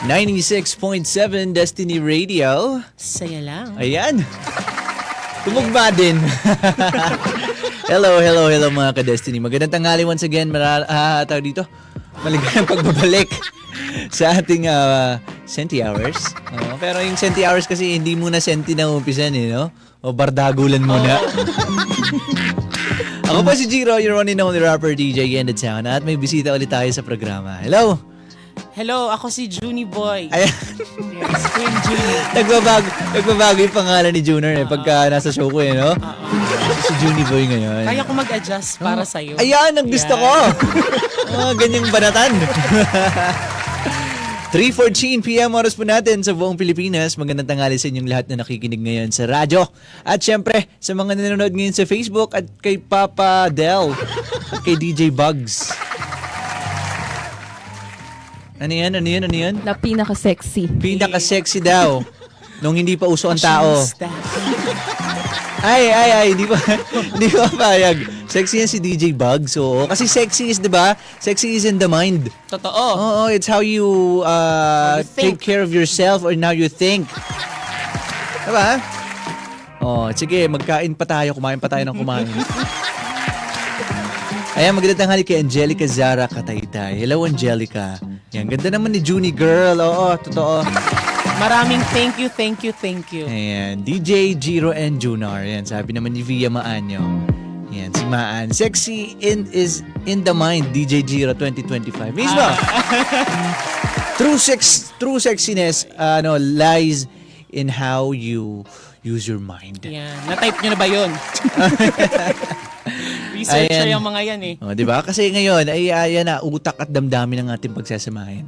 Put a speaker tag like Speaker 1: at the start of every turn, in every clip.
Speaker 1: 96.7 Destiny Radio.
Speaker 2: Saya lang.
Speaker 1: Ayan. Tumugma din. Hello mga ka-Destiny. Magandang tanghali once again. Tawag dito. Maligayang pagbabalik sa ating Senti Hours. Pero yung Senti Hours kasi hindi muna Senti na umpisan no? O bardagulan muna. Ako po si Jiro, your one and only rapper DJ Yended Sound. At may bisita ulit tayo sa programa. Hello!
Speaker 2: Hello, ako si Junie Boy.
Speaker 1: Ayan.
Speaker 2: Yes, Queen Junie.
Speaker 1: Nagbabago yung pangalan ni Junior pagka nasa show ko no? Si Junie Boy ngayon.
Speaker 2: Kaya ko mag-adjust para sa'yo.
Speaker 1: Ayan, ang gusto ko. Ganyang banatan. 3:14 PM oras po natin sa buong Pilipinas. Magandang tanghali sa inyong lahat na nakikinig ngayon sa radyo. At syempre, sa mga nanonood ngayon sa Facebook at kay Papa Del at kay DJ Bugs. Ano yan?
Speaker 3: Na pinaka-sexy.
Speaker 1: Pinaka-sexy daw. Nung hindi pa uso ang tao. Ay, hindi pa payag. Sexy yan si DJ Bugs. So, kasi sexy is, di ba? Sexy is in the mind.
Speaker 2: Totoo.
Speaker 1: Oo, it's how you take care of yourself or how you think. Diba? Sige, kumain pa tayo ng kumain. Ayan, magandang tanghali kay Angelica Zara Kataytay. Hello, Angelica. Yan, ganda naman ni Junie girl. Oo, totoo.
Speaker 2: Maraming thank you.
Speaker 1: Ayan, DJ Jiro and Junar. Ayan, sabi naman ni Via Maanyo. Ayan, si Maan. Sexy is in the mind, DJ Jiro 2025. Mismo. True sexiness lies in how you use your mind.
Speaker 2: Yan. Na-type nyo na ba yun? Researcher yung mga yan
Speaker 1: di ba? Kasi ngayon, ayan na, utak at damdamin ng ating pagsasamahin.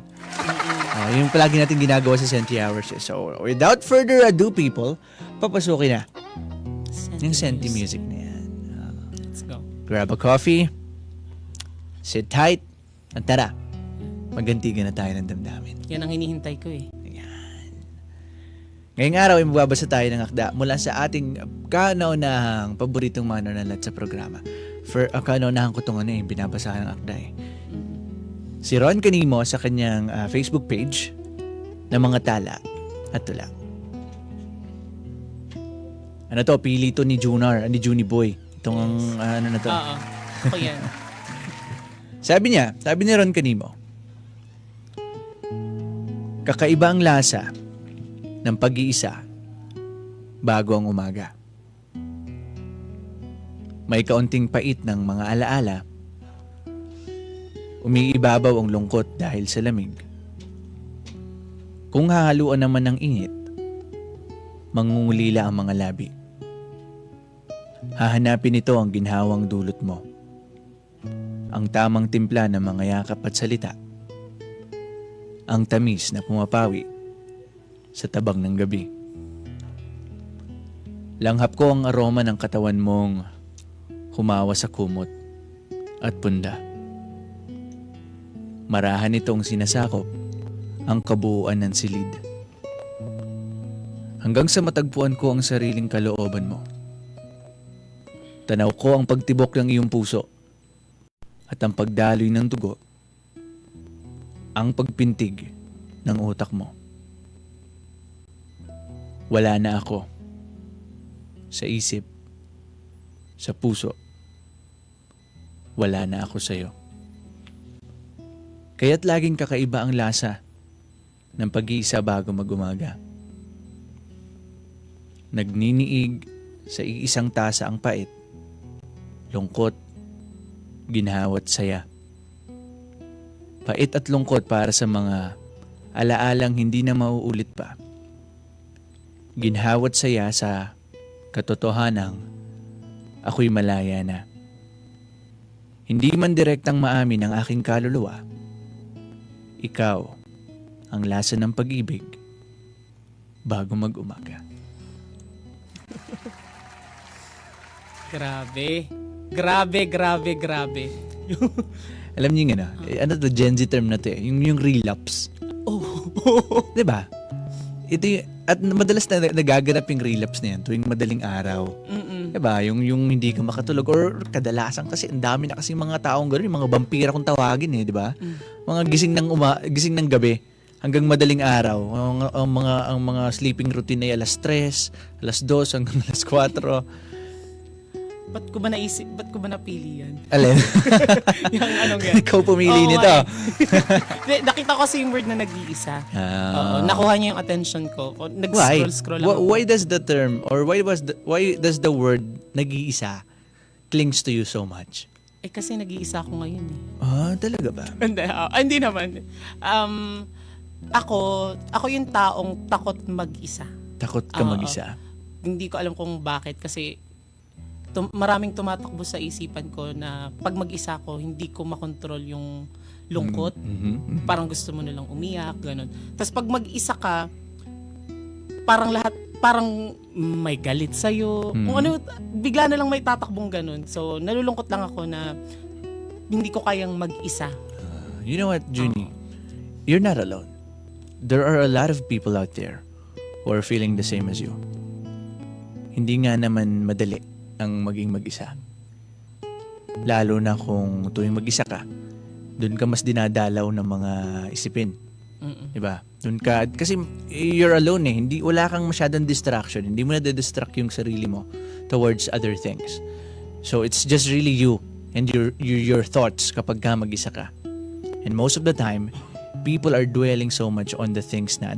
Speaker 1: Yung palagi natin ginagawa sa Senti Hours. So, without further ado, people, papasukin na yung Senti music na yan.
Speaker 2: Let's go.
Speaker 1: Grab a coffee, sit tight, at tara, maggantigan na tayo ng damdamin.
Speaker 2: Yan ang hinihintay ko
Speaker 1: Ngayong araw, magbabasa tayo ng akda mula sa ating kauna-unahang paboritong manonalat sa programa. Kauna-unahang ko itong binabasahan ng akda Si Ron Canimo sa kanyang Facebook page ng mga tala at tula. Ano to? Pili to ni Junie Boy. Itong ano na to.
Speaker 2: Oo. Ako yan.
Speaker 1: Sabi ni Ron Canimo, kakaiba ang lasa ng pag-iisa bago ang umaga. May kaunting pait ng mga alaala. Umiibabaw ang lungkot dahil sa lamig. Kung hahaluan naman ng init, mangungulila ang mga labi. Hahanapin ito ang ginhawang dulot mo. Ang tamang timpla ng mga yakap at salita. Ang tamis na pumapawi sa tabang ng gabi. Langhap ko ang aroma ng katawan mong humawa sa kumot at punda. Marahan itong sinasakop ang kabuuan ng silid. Hanggang sa matagpuan ko ang sariling kalooban mo. Tanaw ko ang pagtibok ng iyong puso at ang pagdaloy ng dugo, ang pagpintig ng utak mo. Wala na ako sa isip, sa puso. Wala na ako sa'yo. Kaya't laging kakaiba ang lasa ng pag-iisa bago mag-umaga. Nagniniig sa iisang tasa ang pait, lungkot, ginhawat saya. Pait at lungkot para sa mga alaalang hindi na mauulit pa. Ginhawat saya sa katotohanang ako'y malaya na. Hindi man direktang maamin ang aking kaluluwa, ikaw ang lasa ng pag-ibig bago mag-umaga.
Speaker 2: Grabe.
Speaker 1: Alam niyo nga ano to, Gen Z term na to yung relapse.
Speaker 2: Oh.
Speaker 1: Diba? at madalas na nagaganap yung relapse na yan tuwing madaling araw. Diba? Yung hindi ka makatulog or kadalasan kasi ang dami na kasi mga taong gano'n, yung mga vampira kung tawagin diba? Mga gising ng gabi hanggang madaling araw. Ang mga sleeping routine ay alas 3, alas 2 hanggang alas 4.
Speaker 2: Ba't ko ba napili yan?
Speaker 1: Alin?
Speaker 2: Yung anong yan?
Speaker 1: Ikaw pumili
Speaker 2: Oo,
Speaker 1: nito.
Speaker 2: Nakita ko kasi yung word na nag-iisa. Oo, nakuha niya yung attention ko.
Speaker 1: Why?
Speaker 2: Nag-scroll ako.
Speaker 1: Why does the term or why does the word nag-iisa clings to you so much?
Speaker 2: Kasi nag-iisa ako ngayon
Speaker 1: Talaga ba?
Speaker 2: Hindi naman. Ako yung taong takot mag-isa.
Speaker 1: Takot ka mag-isa?
Speaker 2: Hindi ko alam kung bakit kasi maraming tumatakbo sa isipan ko na pag mag-isa ko, hindi ko makontrol yung lungkot. Parang gusto mo nalang umiyak, ganun. Tapos pag mag-isa ka, parang may galit sa'yo. Kung ano, bigla na lang may tatakbong ganun. So, nalulungkot lang ako na hindi ko kayang mag-isa.
Speaker 1: You know what, Junie? You're not alone. There are a lot of people out there who are feeling the same as you. Hindi nga naman madali ang maging mag-isa. Lalo na kung tuwing mag-isa ka, doon ka mas dinadalaw ng mga isipin. Diba? Doon ka, kasi you're alone wala kang masyadong distraction. Hindi mo na-distract yung sarili mo towards other things. So it's just really you and your thoughts kapag ka mag-isa ka. And most of the time, people are dwelling so much on the things na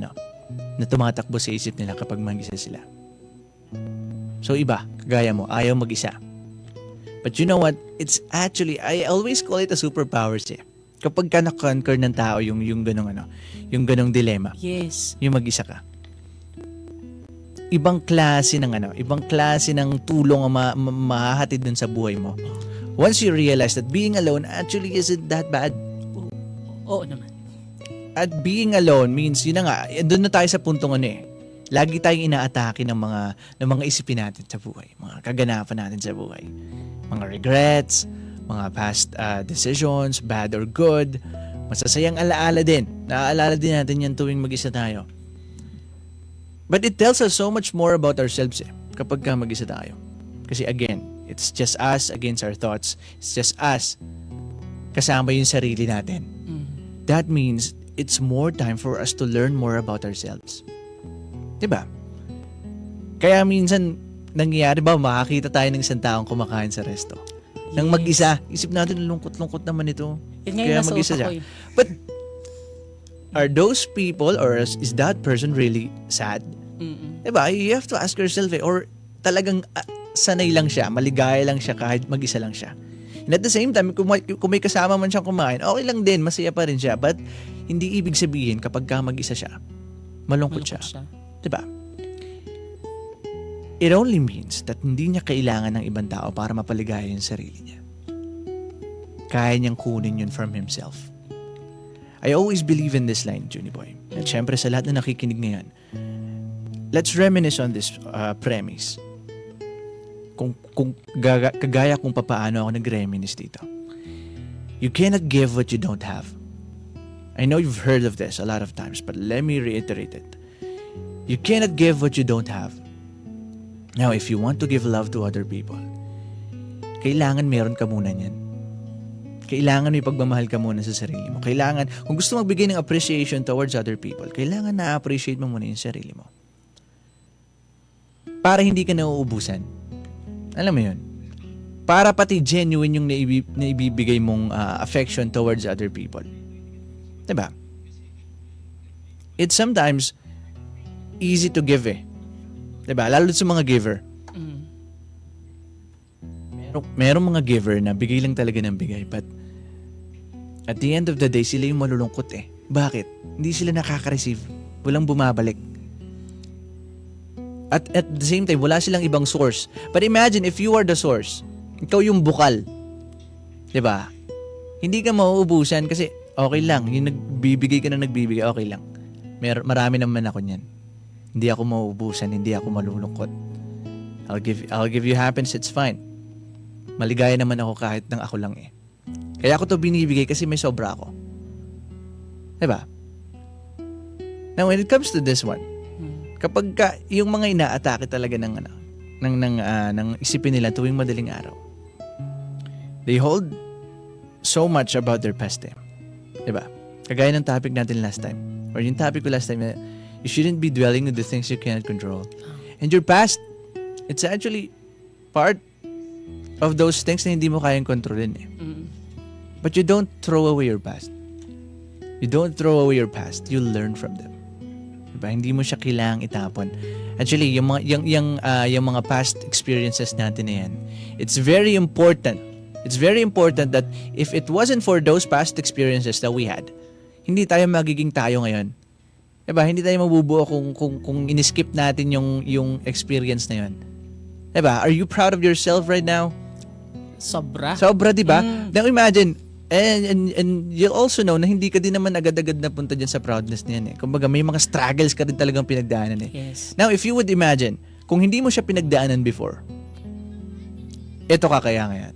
Speaker 1: tumatakbo sa isip nila kapag mag-isa sila. So iba, kagaya mo, ayaw mag-isa. But you know what? It's actually, I always call it a superpowers Kapag ka na-conquer ng tao yung ganong dilemma.
Speaker 2: Yes.
Speaker 1: Yung mag-isa ka. Ibang klase ng tulong ang mahahatid dun sa buhay mo. Once you realize that being alone actually isn't that bad.
Speaker 2: Oo naman.
Speaker 1: At being alone means, yun na nga, doon na tayo sa puntong lagi tayong inaatake ng mga isipin natin sa buhay, mga kaganapan natin sa buhay. Mga regrets, mga past decisions, bad or good, masasayang alaala din. Naaalala din natin yan tuwing mag-isa tayo. But it tells us so much more about ourselves kapag ka mag-isa tayo. Kasi again, it's just us against our thoughts. It's just us kasama yung sarili natin. That means it's more time for us to learn more about ourselves. Diba? Kaya minsan, nangyayari ba, makakita tayo ng isang taong kumakain sa resto. Nang mag-isa, isip natin, lungkot-lungkot naman ito. Kaya mag-isa siya. But, are those people, or is that person really sad? Diba? You have to ask yourself, or talagang sanay lang siya, maligaya lang siya kahit mag-isa lang siya. And at the same time, kung may kasama man siyang kumain, okay lang din, masaya pa rin siya. But, hindi ibig sabihin kapag ka mag-isa siya, malungkot siya. Diba? It only means that hindi niya kailangan ng ibang tao para mapaligaya yung sarili niya. Kaya niyang kunin yun from himself. I always believe in this line, Junie Boy. At syempre sa lahat na nakikinig ngayon, let's reminisce on this premise. Kagaya kung papaano ako nag-reminisce dito. You cannot give what you don't have. I know you've heard of this a lot of times, but let me reiterate it. You cannot give what you don't have. Now, if you want to give love to other people, kailangan meron ka muna niyan. Kailangan may pagmamahal ka muna sa sarili mo. Kailangan, kung gusto magbigay ng appreciation towards other people, kailangan na-appreciate mo muna yung sarili mo. Para hindi ka nauubusan. Alam mo yun? Para pati genuine yung naibibigay mong affection towards other people. Diba? It's sometimes easy to give Diba? Lalo sa mga giver. Merong mga giver na bigay lang talaga ng bigay. But at the end of the day, sila yung malulungkot Bakit? Hindi sila nakaka-receive. Walang bumabalik. At the same time, wala silang ibang source. But imagine if you are the source. Ikaw yung bukal. Diba? Hindi ka mauubusan kasi okay lang. Yung nagbibigay ka na nagbibigay, okay lang. Marami naman ako niyan. Hindi ako mauubusan, hindi ako malulungkot. I'll give you happiness, it's fine. Maligaya naman ako kahit nang ako lang Kaya ako to binibigay kasi may sobra ako. Diba? Now, when it comes to this one, kapag yung mga inaatake talaga ng isipin nila tuwing madaling araw, they hold so much about their past time. Diba? Kagaya ng topic natin last time, or yung topic ko last time, you shouldn't be dwelling on the things you cannot control. And your past, it's actually part of those things na hindi mo kayang kontrolin eh. But you don't throw away your past. You don't throw away your past. You learn from them. Diba? Hindi mo siya kailangang itapon. Actually, yung mga past experiences natin na yan, it's very important. It's very important that if it wasn't for those past experiences that we had, hindi tayo magiging tayo ngayon. Diba? Hindi tayo mabubuo kung in-skip natin yung experience na yun. Diba? Are you proud of yourself right now?
Speaker 2: Sobra.
Speaker 1: Sobra, diba? Now imagine, and you'll also know na hindi ka din naman agad-agad napunta dyan sa proudness na yan eh. Kumbaga, may mga struggles ka rin talagang pinagdaanan eh.
Speaker 2: Yes.
Speaker 1: Now, if you would imagine, kung hindi mo siya pinagdaanan before, ito ka kaya ngayon.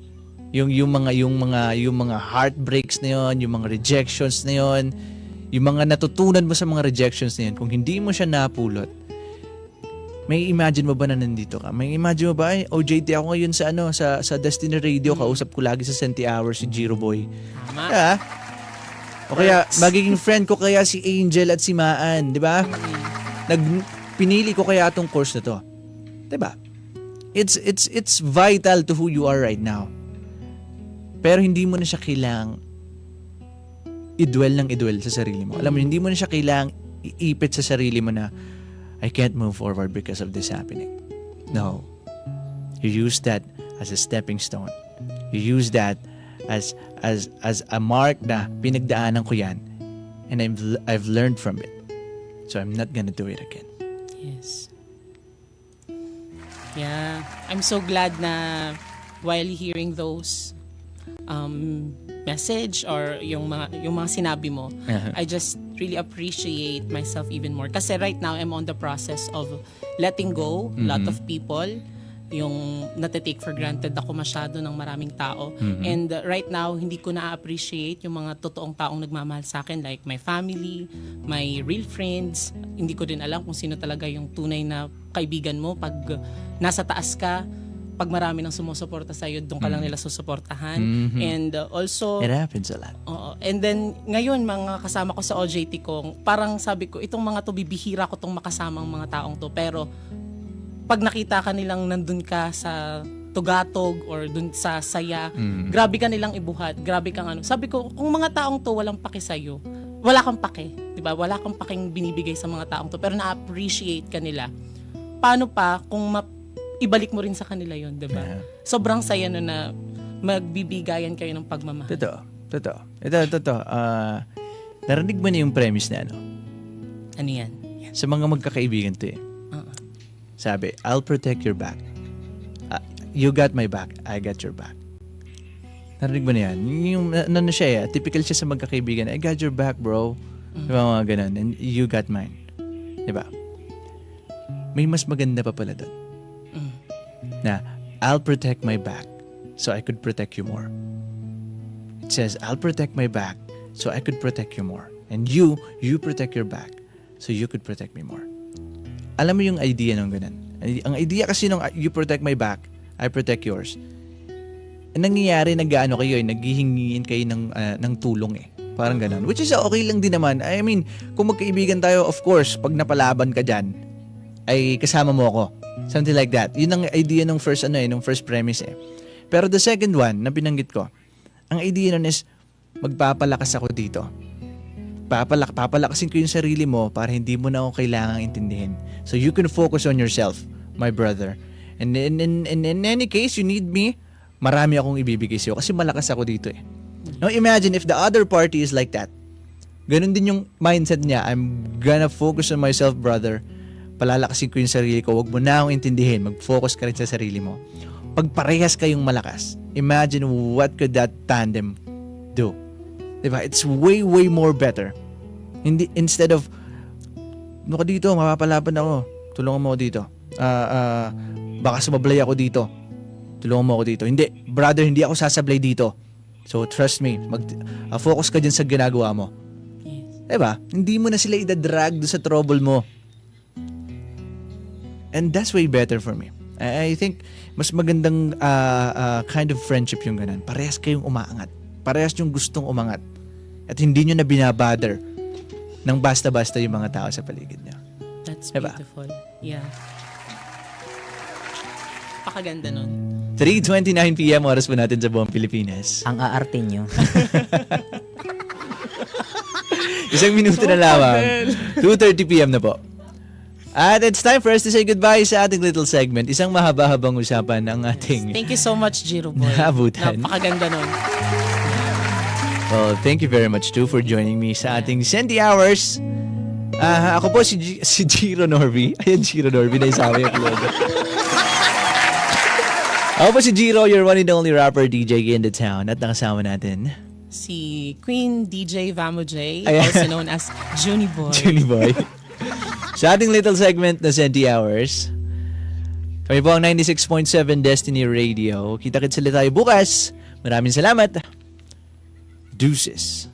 Speaker 1: Yung mga heartbreaks na yon, yung mga rejections na yon, yung mga natutunan mo sa mga rejections na yon, kung hindi mo siya napulot, may imagine mo ba na nandito ka? May imagine mo ba, OJT ako ngayon sa Destiny Radio, kausap ko lagi sa Senti Hours si Jiro Boy.
Speaker 2: Tama.
Speaker 1: Yeah. O kaya, magiging friend ko kaya si Angel at si Maan, di ba? Pinili ko kaya itong course na to. Di ba? It's vital to who you are right now. Pero hindi mo na siya kailangang i-dwell sa sarili mo. Alam mo, hindi mo na siya kailangang iipit sa sarili mo na I can't move forward because of this happening. No. You use that as a stepping stone. You use that as a mark na pinagdaanan ko yan, and I've learned from it. So I'm not gonna do it again.
Speaker 2: Yes. Yeah. I'm so glad na while hearing those message or yung mga sinabi mo, I just really appreciate myself even more. Kasi right now, I'm on the process of letting go a lot of people. Yung natitake for granted ako masyado ng maraming tao. And right now, hindi ko na-appreciate yung mga totoong taong nagmamahal sa akin, like my family, my real friends. Hindi ko din alam kung sino talaga yung tunay na kaibigan mo pag nasa taas ka. Pag marami nang sumusuporta sa'yo, doon ka lang nila susuportahan. And also...
Speaker 1: It happens a lot.
Speaker 2: And then, ngayon, mga kasama ko sa OJT ko, parang sabi ko, itong mga to, bibihira ko tong makasamang mga taong to. Pero, pag nakita ka nilang nandun ka sa tugatog or dun sa saya, grabe ka nilang ibuhat, grabe kang ano. Sabi ko, kung mga taong to walang pake sa'yo, wala kang pake. Diba? Wala kang paking binibigay sa mga taong to, pero na-appreciate ka nila. Paano pa kung ibalik mo rin sa kanila yon, diba? Sobrang saya no na magbibigayan kayo ng pagmamahal.
Speaker 1: Totoo. Ito. Narinig mo na yung premise na ano?
Speaker 2: Ano yan?
Speaker 1: Sa mga magkakaibigan to eh. Sabi, I'll protect your back. You got my back, I got your back. Narinig mo na yan? Yung ano siya eh, typical siya sa magkakaibigan, I got your back, bro. Diba mga ganun? And you got mine. Diba? May mas maganda pa pala doon. Na, I'll protect my back so I could protect you more. It says, I'll protect my back so I could protect you more. And you protect your back so you could protect me more. Alam mo yung idea ng ganun? Ang idea kasi nung you protect my back, I protect yours. Ang nangyayari, nag-ano kayo eh, naghihingin kayo ng tulong eh. Parang ganun. Which is okay lang din naman. I mean, kung magkaibigan tayo, of course, pag napalaban ka dyan, ay kasama mo ako. Something like that. Yun ang idea ng first premise eh. Pero the second one na binanggit ko, ang idea nun is magpapalakas ako dito. Papalakasin ko yung sarili mo para hindi mo na ako kailangang intindihin. So you can focus on yourself, my brother. And in any case you need me, marami akong ibibigay sa'yo kasi malakas ako dito eh. Now imagine if the other party is like that. Ganun din yung mindset niya. I'm gonna focus on myself, brother. Palalakasin ko yung sarili ko. Huwag mo na akong intindihin. Mag-focus ka rin sa sarili mo. Pag parehas kayong malakas, imagine what could that tandem do. Diba? It's way more better. Instead of, ano ka dito, mapapalaban ako. Tulungan mo ako dito. Baka sumablay ako dito. Tulungan mo ako dito. Hindi, brother, hindi ako sasablay dito. So, trust me. Focus ka dyan sa ginagawa mo.
Speaker 2: Yes.
Speaker 1: Diba? Hindi mo na sila idadrag doon sa trouble mo. And that's way better for me. I think mas magandang kind of friendship yung ganun. Parehas kayong umaangat. Parehas yung gustong umangat. At hindi nyo na binabother ng basta-basta yung mga tao sa paligid nyo.
Speaker 2: That's
Speaker 1: Diba?
Speaker 2: beautiful. Yeah. Pakaganda nun.
Speaker 1: 3:29 p.m. oras po natin sa buong Pilipinas.
Speaker 4: Ang aarte nyo.
Speaker 1: Isang minuto na lamang. 2:30 p.m. na po. At it's time for us to say goodbye sa ating little segment. Isang mahaba-habang usapan ang ating...
Speaker 2: Thank you so much, Jiro Boy.
Speaker 1: Naabutan.
Speaker 2: Napakaganda nun.
Speaker 1: Well, thank you very much too for joining me sa ating Senti Hours. Ako po si Jiro Norby. Ayan, Jiro Norby na isama yung logo. Ako po si Jiro, your one and only rapper DJ in the town. At nakasama natin...
Speaker 2: Si Queen DJ Vamo J,
Speaker 1: Ayan.
Speaker 2: also known as Junie Boy.
Speaker 1: Junie Boy. Sa ating little segment na Senti Hours, kami po ang 96.7 Destiny Radio. Kita-kits ulit tayo bukas. Maraming salamat. Deuces.